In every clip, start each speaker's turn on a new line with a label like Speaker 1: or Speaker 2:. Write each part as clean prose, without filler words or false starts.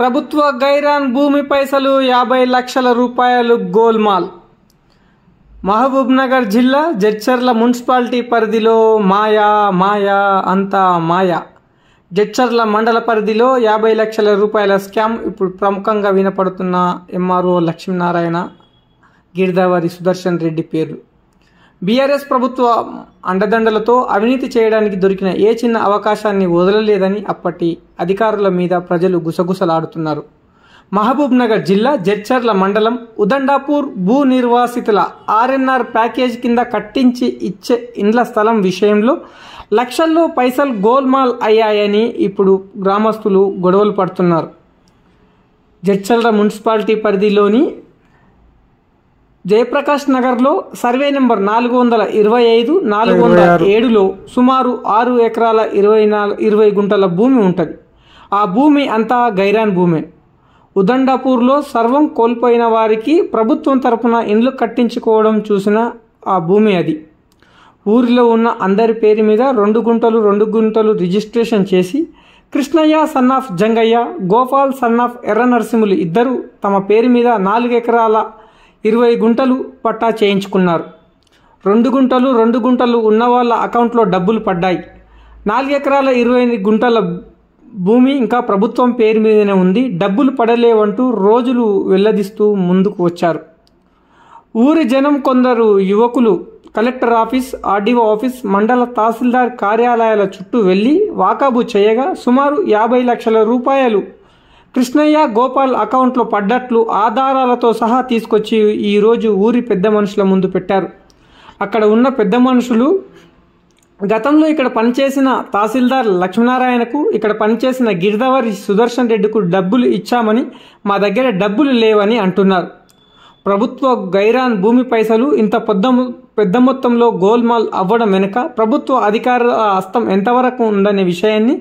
Speaker 1: ప్రభుత్వ గైరాన్ భూమి పైసలు 50 లక్షల రూపాయలు గోల్మాల్. మహబూబ్నగర్ జిల్లా జడ్చర్ల మున్సిపాలిటీ పరిధిలో మాయా అంతా మాయా. జడ్చర్ల మండల పరిధిలో 50 లక్షల రూపాయల స్కామ్ ఇప్పుడు ప్రముఖంగా వినపడుతున్న ఎంఆర్ఓ లక్ష్మీనారాయణ, గిరిదావరి సుదర్శన్ రెడ్డి పేర్లు. బీఆర్ఎస్ ప్రభుత్వ అండదండలతో అవినీతి చేయడానికి దొరికిన ఏ చిన్న అవకాశాన్ని వదలలేదని అప్పటి అధికారుల మీద ప్రజలు గుసగుసలాడుతున్నారు. మహబూబ్నగర్ జిల్లా జడ్చర్ల మండలం ఉదండాపూర్ భూ నిర్వాసితుల ఆర్ఎన్ఆర్ ప్యాకేజ్ కింద కట్టించి ఇచ్చే ఇండ్ల స్థలం విషయంలో లక్షల్లో పైసలు గోల్మాల్ అయ్యాయని ఇప్పుడు గ్రామస్తులు గొడవలు పడుతున్నారు. జడ్చర్ల మున్సిపాలిటీ పరిధిలోని జయప్రకాష్ నగర్లో సర్వే నెంబర్ 425, 407లో సుమారు 6 ఎకరాల 20 గుంటల భూమి ఉంటుంది. ఆ భూమి అంతా గైరాన్ భూమే. ఉదండాపూర్లో సర్వం కోల్పోయిన వారికి ప్రభుత్వం తరపున ఇండ్లు కట్టించుకోవడం చూసిన ఆ భూమి అది. ఊరిలో ఉన్న అందరి పేరు మీద 2 గుంటలు రిజిస్ట్రేషన్ చేసి Krishnaiah son of Jangaiah, Gopal son of Erra Narasimhulu ఇద్దరు తమ పేరు మీద 4 ఎకరాల 20 గుంటలు పట్టా చేయించుకున్నారు. 2 గుంటలు ఉన్న వాళ్ళ అకౌంట్లో డబ్బులు పడ్డాయి. 4 ఎకరాల 20 గుంటల భూమి ఇంకా ప్రభుత్వం పేరు మీదనే ఉంది. డబ్బులు పడలేవంటూ రోజులు వెల్లదిస్తూ ముందుకు వచ్చారు. ఊరి జనం కొందరు యువకులు కలెక్టర్ ఆఫీస్, ఆర్డీఓ ఆఫీస్, మండల తహసీల్దార్ కార్యాలయాల చుట్టూ వెళ్లి వాకాబు చేయగా సుమారు 50 లక్షల రూపాయలు కృష్ణయ్య, గోపాల్ అకౌంట్లో పడ్డట్లు ఆధారాలతో సహా తీసుకొచ్చి ఈరోజు ఊరి పెద్ద మనుషుల ముందు పెట్టారు. అక్కడ ఉన్న పెద్ద మనుషులు గతంలో ఇక్కడ పనిచేసిన తహసీల్దార్ లక్ష్మీనారాయణకు, ఇక్కడ పనిచేసిన గిరిదావరి సుదర్శన్ రెడ్డికు డబ్బులు ఇచ్చామని, మా దగ్గర డబ్బులు లేవని అంటున్నారు. ప్రభుత్వ గైరాన్ భూమి పైసలు ఇంత పెద్ద మొత్తంలో గోల్మాల్ అవ్వడం వెనుక ప్రభుత్వ అధికారుల హస్తం ఎంతవరకు ఉందనే విషయాన్ని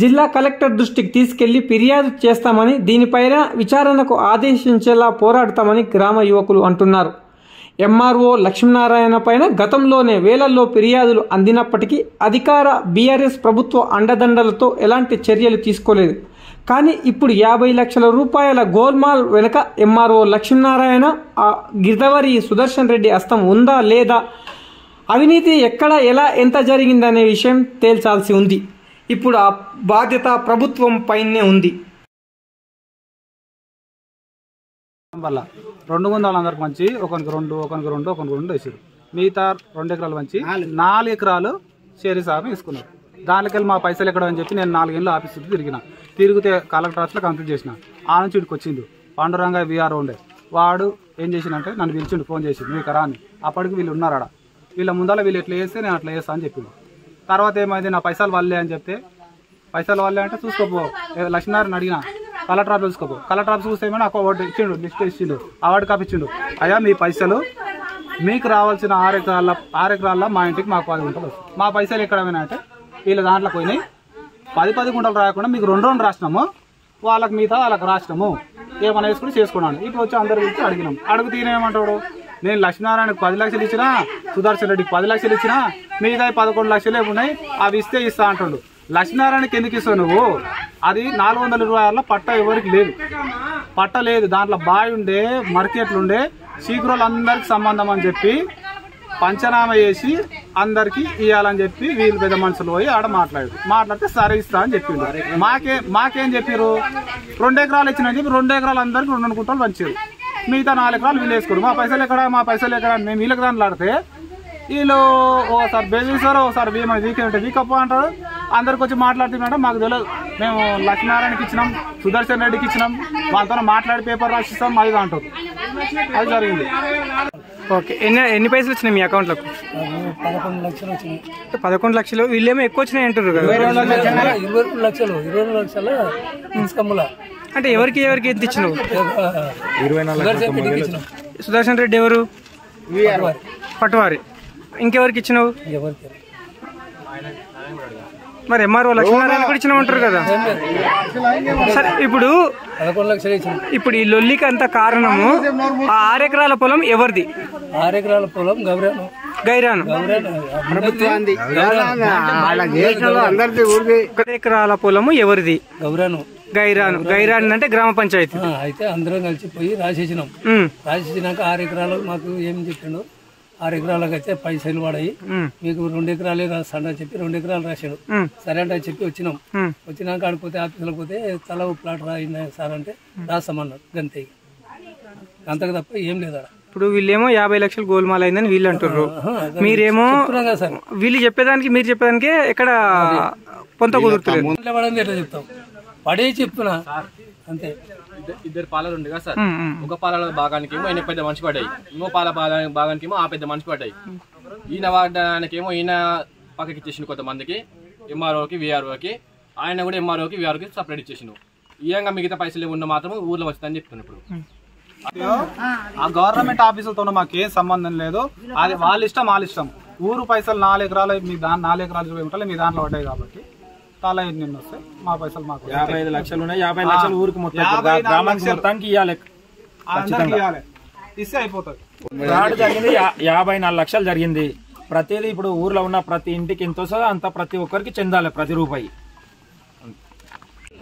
Speaker 1: జిల్లా కలెక్టర్ దృష్టికి తీసుకెళ్లి ఫిర్యాదు చేస్తామని, దీనిపైన విచారణకు ఆదేశించేలా పోరాడతామని గ్రామ యువకులు అంటున్నారు. ఎంఆర్ఓ లక్ష్మీనారాయణ పైన గతంలోనే వేలల్లో ఫిర్యాదులు అందినప్పటికీ అధికార బీఆర్ఎస్ ప్రభుత్వ అండదండలతో ఎలాంటి చర్యలు తీసుకోలేదు. కానీ ఇప్పుడు 50 లక్షల రూపాయల గోల్మాల్ వెనుక ఎంఆర్ఓ లక్ష్మీనారాయణ, గిరిదావరి సుదర్శన్ రెడ్డి హస్తం ఉందా లేదా, అవినీతి ఎక్కడ, ఎలా, ఎంత జరిగిందనే విషయం తేల్చాల్సి ఉంది. ఇప్పుడు ఆ బాధ్యత ప్రభుత్వం పైనే ఉంది.
Speaker 2: 2 గుంటలు అందరికి మంచి ఒకరికి 2 వేసారు. మిగతా 2 ఎకరాలు మంచి 4 ఎకరాలు షేరీ సార్ని తీసుకున్నారు. దానికెళ్ళి మా పైసలు ఎక్కడ అని చెప్పి నేను 4 ఏళ్ళు ఆఫీస్ చుట్టూ తిరిగితే కలెక్టర్ ఆఫీస్లో కంప్లీట్ చేసిన. ఆ నుంచి ఇక్కడికి వచ్చిండు పాండురంగ వీఆర్ ఉండే. వాడు ఏం చేసిండంటే నన్ను పిలిచిండు, ఫోన్ చేసి మీకు రా అని. అప్పటికి వీళ్ళు ఉన్నారు ఆడ. వీళ్ళ ముందర వీళ్ళు ఎట్లా చేస్తే నేను అట్లా చేస్తా అని చెప్పిండు. తర్వాత ఏమైంది, నా పైసలు వల్లే అని చెప్తే, పైసలు వల్లే అంటే చూసుకోపో లక్ష్మీనారాయణ అడిగిన కలెక్టర్ ఆఫీస్ చూసుకోపో. కలెక్టర్ ఆఫీస్ చూస్తే ఏమైనా నాకు ఒకటి ఇచ్చిండు, లిస్ట్ ఇచ్చిండు. అవార్డు కాపీ ఇచ్చిండు. అయ్యా మీ పైసలు మీకు రావాల్సిన 6 ఎకరాల మా ఇంటికి మాకు 10 గుంటలు వస్తుంది. మా పైసలు ఎక్కడమైనా అంటే వీళ్ళ దాంట్లో పోయినాయి. 10 గుంటలు రాకుండా మీకు 2 రాసినాము, వాళ్ళకి మిగతా వాళ్ళకి రాసినాము, ఏమైనా వేసుకుని చేసుకున్నాను. ఇప్పుడు వచ్చి అందరు ఇచ్చి అడిగినాం. అడుగు తీనేమంటాడు, నేను లక్ష్మీనారాయణకు 10 లక్షలు ఇచ్చినా, సుదర్శన్ రెడ్డికి 10 లక్షలు ఇచ్చినా, మిగతా 11 లక్షలే ఉన్నాయి, అవి ఇస్తా అంటాడు. లక్ష్మీనారాయణకి ఎందుకు ఇస్తావు నువ్వు? అది 426లో పట్ట ఎవరికి లేదు, పట్ట లేదు. దాంట్లో బావి ఉండే, మార్కెట్లుండే, శీఘ్రోళ్ళందరికి సంబంధం అని చెప్పి పంచనామా చేసి అందరికి ఇవ్వాలని చెప్పి వీళ్ళు పెద్ద మనుషులు పోయి ఆడ మాట్లాడితే సరే ఇస్తా అని చెప్పిండు. మాకేం చెప్పారు, 2 ఎకరాలు ఇచ్చినా చెప్పి 2 ఎకరాలు అందరికి 2 గుంటలు పంచారు. మిగతా 4 ఎకరాలు వీళ్ళు వేసుకోరు. మా పైసలు ఎక్కడ మేము వీళ్ళకి దాంట్లాడితే వీళ్ళు ఒకసారి బెదిరిస్తారు, ఒకసారి వీకప్ అంటారు. అందరికి వచ్చి మాట్లాడుతున్నాడు. మాకు తెలియదు, మేము లక్ష్మీనారాయణకి ఇచ్చినాం, సుదర్శన్ రెడ్డికి ఇచ్చినాం, వాళ్ళతో మాట్లాడి పేపర్ రాసిస్తాం, అది అంటారు. అది జరిగింది.
Speaker 1: ఓకే, ఎన్ని పైసలు వచ్చినాయి మీ అకౌంట్లకు?
Speaker 3: 11 లక్షలు వచ్చినాయి.
Speaker 1: 11 లక్షలు. వీళ్ళేమో ఎక్కువ వచ్చినాయి అంటారు కదా.
Speaker 3: 22 లక్షలు ఇన్కమ్లా.
Speaker 1: అంటే ఎవరికి ఎంత ఇచ్చినావు?
Speaker 3: 24
Speaker 1: సుదర్శన్ రెడ్డి ఎవరు? పట్వారి. ఇంకెవరికి ఇచ్చినావు? మరి ఎంఆర్ఓ లక్ష్మీనారాయణ కూడా ఇచ్చినా ఉంటారు కదా. సరే, ఇప్పుడు
Speaker 3: 11 లక్షలు ఇచ్చినాం.
Speaker 1: ఇప్పుడు ఈ లొల్లికి అంత కారణము ఆ 6 ఎకరాల పొలం ఎవరిది?
Speaker 3: 6 ఎకరాల పొలం
Speaker 1: గైరాను
Speaker 2: ప్రభుత్వానికి.
Speaker 1: 1 ఎకరాల పొలము ఎవరిది?
Speaker 3: గౌరాను.
Speaker 1: గైరాన్ అంటే గ్రామ పంచాయతీ.
Speaker 3: అయితే అందరం కలిసి పోయి రాసేసినాం. రాసేసినాక 6 ఎకరాలు మాకు ఏం చెప్పిండు, 6 ఎకరాలకు అయితే పైసలు పడాయి, మీకు 2 ఎకరాలే రాస్తాడు అని చెప్పి 2 ఎకరాలు రాశాడు. సరే అంటే చెప్పి వచ్చినాం. వచ్చినాక ఆడిపోతే ఆఫీసులకు పోతే తల ప్లాట్ రాయింది సార్ అంటే రాస్తామన్నారు. గంతే, అంతకు తప్ప ఏం లేదు.
Speaker 1: ఇప్పుడు వీళ్ళేమో 50 లక్షలు గోల్మాల్ అయిందని వీళ్ళు అంటారు, మీరేమో వీళ్ళు చెప్పేదానికి మీరు చెప్పేదానికి ఎక్కడ కొంత కుదురుతుంది.
Speaker 3: ఎట్లా చెప్తాం, పడే చెప్తున్నా అంతే.
Speaker 4: ఇద్దరు పాలలు ఉంది కదా సార్, ఒక పాల భాగానికి ఏమో ఆయన పెద్ద మనిషి పడ్డాయి, ఇంకో పాల భాగానికి ఏమో ఆ పెద్ద మనిషి పడ్డాయి. ఈయన వాడడానికేమో ఈయన పక్కకి ఇచ్చేసిండు కొంతమందికి, ఎంఆర్ఓకి విఆర్ఓకి, ఆయన కూడా ఎంఆర్ఓకి విఆర్ఓకి సపరేట్ ఇచ్చేసిండు. ఈ విధంగా మిగతా పైసలు ఉన్న మాత్రం ఊర్లో వస్తుందని చెప్తున్నాను. ఇప్పుడు
Speaker 2: ఆ గవర్నమెంట్ ఆఫీసులతో మాకేం సంబంధం లేదు, అది వాళ్ళ ఇష్టం వాళ్ళ ఇష్టం. ఊరు పైసలు 4 ఎకరాలు మీ 4 ఎకరాలు 20 గుంటలు మీ దాంట్లో పడ్డాయి కాబట్టి తల ఎన్ని వస్తాయి, మా పైసలు మాకు
Speaker 5: 55 లక్షలు ఉన్నాయి. 50 లక్షలు ఊరికి మొత్తానికి ఇవ్వాలి,
Speaker 2: ఇస్తే అయిపోతుంది.
Speaker 5: ఫ్రాడ్ జరిగింది 54 లక్షలు జరిగింది. ప్రతిదీ ఇప్పుడు ఊర్లో ఉన్న ప్రతి ఇంటికి ఎంత వస్తుందో అంత ప్రతి ఒక్కరికి చెందాలి, ప్రతి రూపాయి.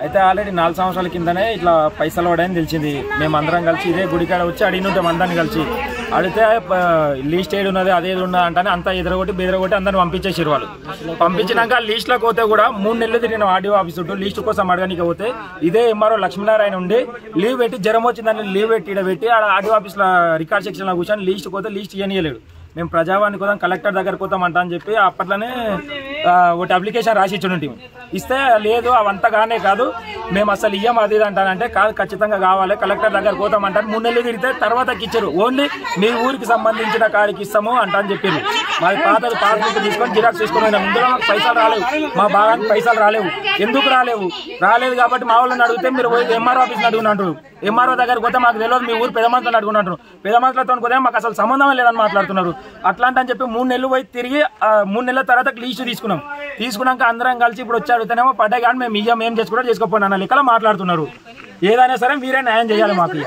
Speaker 5: అయితే ఆల్రెడీ 4 సంవత్సరాల కిందనే ఇట్లా పైసలు పడాయని తెలిసింది. మేము అందరం కలిసి ఇదే గుడికాడ వచ్చి అడిగిన అందరిని కలిసి అడిగితే లీస్ట్ ఏది ఉన్నది అదేది ఉన్నది అంటే అంతా ఎదురగొట్టి బెదరగొట్టి అందరిని పంపించేసారు. వాళ్ళు పంపించినాక లీస్ట్లోకి పోతే కూడా 3 నెలలు తిరిగిన ఆర్డీఓ ఆఫీస్ చుట్టూ లీస్ట్ కోసం అడగడానికి పోతే ఇదే ఎంఆర్ఓ లక్ష్మీనారాయణ ఉండి లీవ్ పెట్టి జ్వరం వచ్చిందని లీవ్ పెట్టి పెట్టి ఆర్డీఓ ఆఫీస్లో రికార్డ్ సెక్షన్లో కూర్చొని లీస్ట్ పోతే లీస్ట్ ఇవ్వనియలేడు. మేము ప్రజావాణి కోసం కలెక్టర్ దగ్గర పోతాం అంటా అని చెప్పి అప్పట్లోనే ఒకటి అప్లికేషన్ రాసి ఇచ్చి ఇస్తే లేదు అవంతగానే కాదు మేము అసలు ఇయ్యం అది అంటానంటే కాదు ఖచ్చితంగా కావాలి కలెక్టర్ దగ్గర పోతాం అంటారు. 3 నెలలు తిరిగితే తర్వాతకి ఇచ్చారు, ఓన్లీ మీ ఊరికి సంబంధించిన కాడికి ఇస్తాము అంటా అని చెప్పారు. మాది పాస్బుక్ తీసుకొని జిరాక్స్ తీసుకొని ముందులో మాకు పైసలు రాలేవు, మా భాగానికి పైసలు రాలేవు. ఎందుకు రాలేదు కాబట్టి మా వాళ్ళని అడిగితే మీరు ఎంఆర్ఓ ఆఫీస్ని అడుగునంటారు. ఎంఆర్ఓ దగ్గరకు పోతే మాకు తెలియదు మీ ఊరు పెద్ద మనుషులను అడుగునంటారు. పెద్ద మనుషులతో పోతే మాకు అసలు సంబంధం లేదని మాట్లాడుతున్నారు. అట్లాంటి అని చెప్పి 3 నెలలు పోయి తిరిగి 3 నెలల తర్వాత లీస్ట్ తీసుకున్నాక అందరం కలిసి ఇప్పుడు వచ్చి అడుగుతానేమో పడ్డా కానీ మేము ఇయ్యం ఏం చేసుకోపోయినా లెక్కలో మాట్లాడుతున్నారు. ఏదైనా సరే మీరే న్యాయం చేయాలి మాకు.